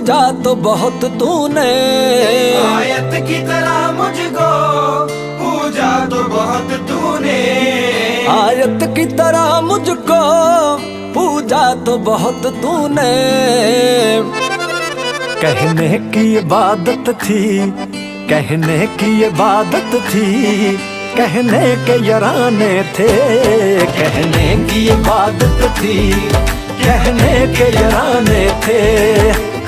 पूजा तो बहुत तूने, आयत की तरह मुझको पूजा तो बहुत तूने, आयत की तरह मुझको पूजा तो बहुत तूने। कहने की इबादत थी, कहने की इबादत थी, कहने के यराने थे, कहने की इबादत थी, कहने के यराने थे।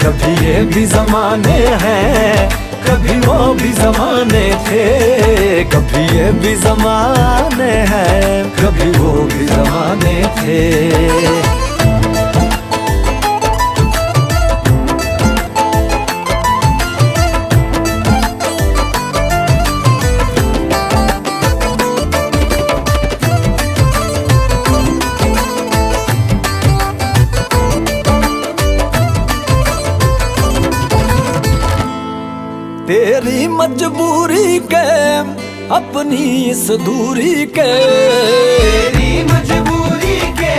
कभी ये भी जमाने हैं, कभी वो भी जमाने थे, कभी ये भी जमाने हैं, कभी वो भी जमाने थे। तेरी मजबूरी के अपनी इस दूरी के, तेरी मजबूरी के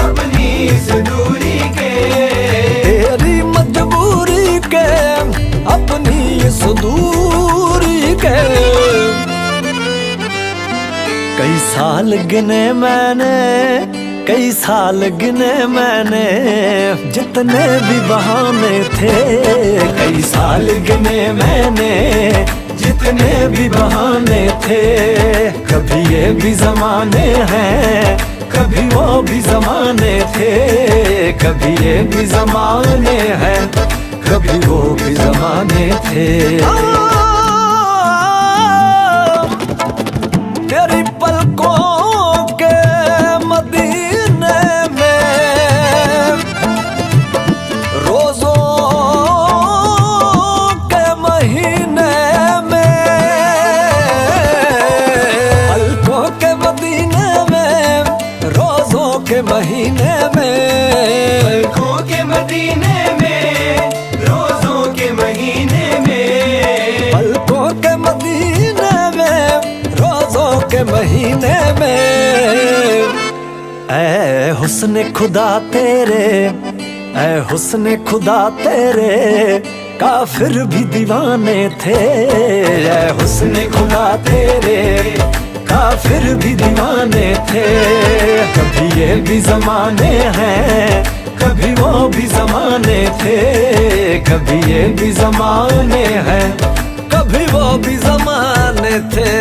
अपनी इस दूरी के, तेरी मजबूरी के अपनी इस दूरी के। कई साल गिने मैंने, कई साल गिने मैंने, जितने भी बहाने थे, कई साल गिने मैंने, जितने भी बहाने थे। कभी ये भी जमाने हैं, कभी वो भी जमाने थे, कभी ये भी जमाने हैं, कभी वो भी जमाने थे। तेरी पलकों के मदीने में, रोजों के महीने में, पलकों के मदीने में, रोजों के महीने में, पलकों के मदीने में, रोजों के महीने में, पलकों के मदीने में, रोजों के महीने में। ऐ हुस्न खुदा तेरे, ऐ हुस्न खुदा तेरे, काफिर भी दीवाने थे। ऐ हुस्न खुदा तेरे, काफिर भी दीवाने थे। कभी ये भी जमाने हैं, कभी वो भी जमाने थे, कभी ये भी जमाने हैं, कभी वो भी जमाने थे।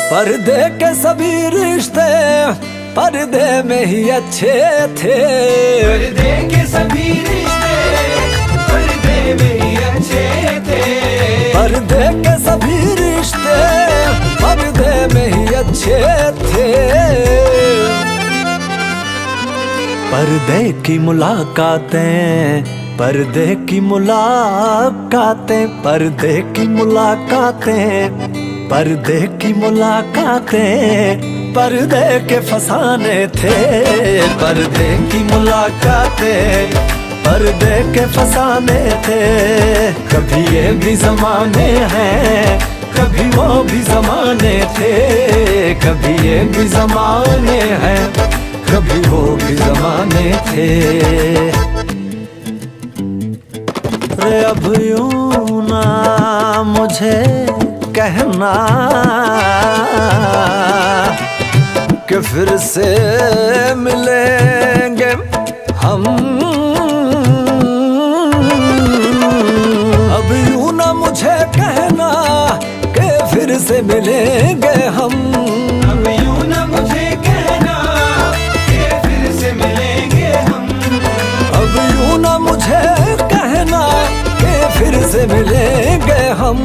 पर्दे के सभी रिश्ते पर्दे में ही अच्छे थे, पर्दे के सभी रिश्ते पर्दे में ही अच्छे थे, पर्दे के सभी रिश्ते पर्दे में ही अच्छे थे। पर्दे की मुलाकातें, पर्दे की मुलाकातें, पर्दे की मुलाकातें, पर्दे की मुलाकातें, पर्दे के फसाने थे। पर्दे की मुलाकातें, पर्दे के फसाने थे। कभी ये भी जमाने हैं, कभी वो भी जमाने थे, कभी ये भी जमाने हैं, कभी वो भी जमाने थे। रे अब यूं ना मुझे कहना कि फिर से मिलेंगे हम, अब यूं ना मुझे कहना कि फिर से मिलेंगे हम, अब यूं ना मुझे कहना कि फिर से मिलेंगे हम, अब यूं ना मुझे कहना कि फिर से मिलेंगे हम।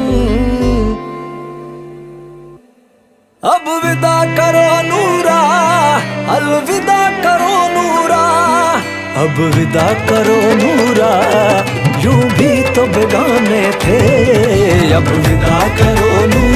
अब विदा करो नूरा, अलविदा करो नूरा, अब विदा करो नूरा, यूं भी तो बेगाने थे। अब विदा करो नूरा।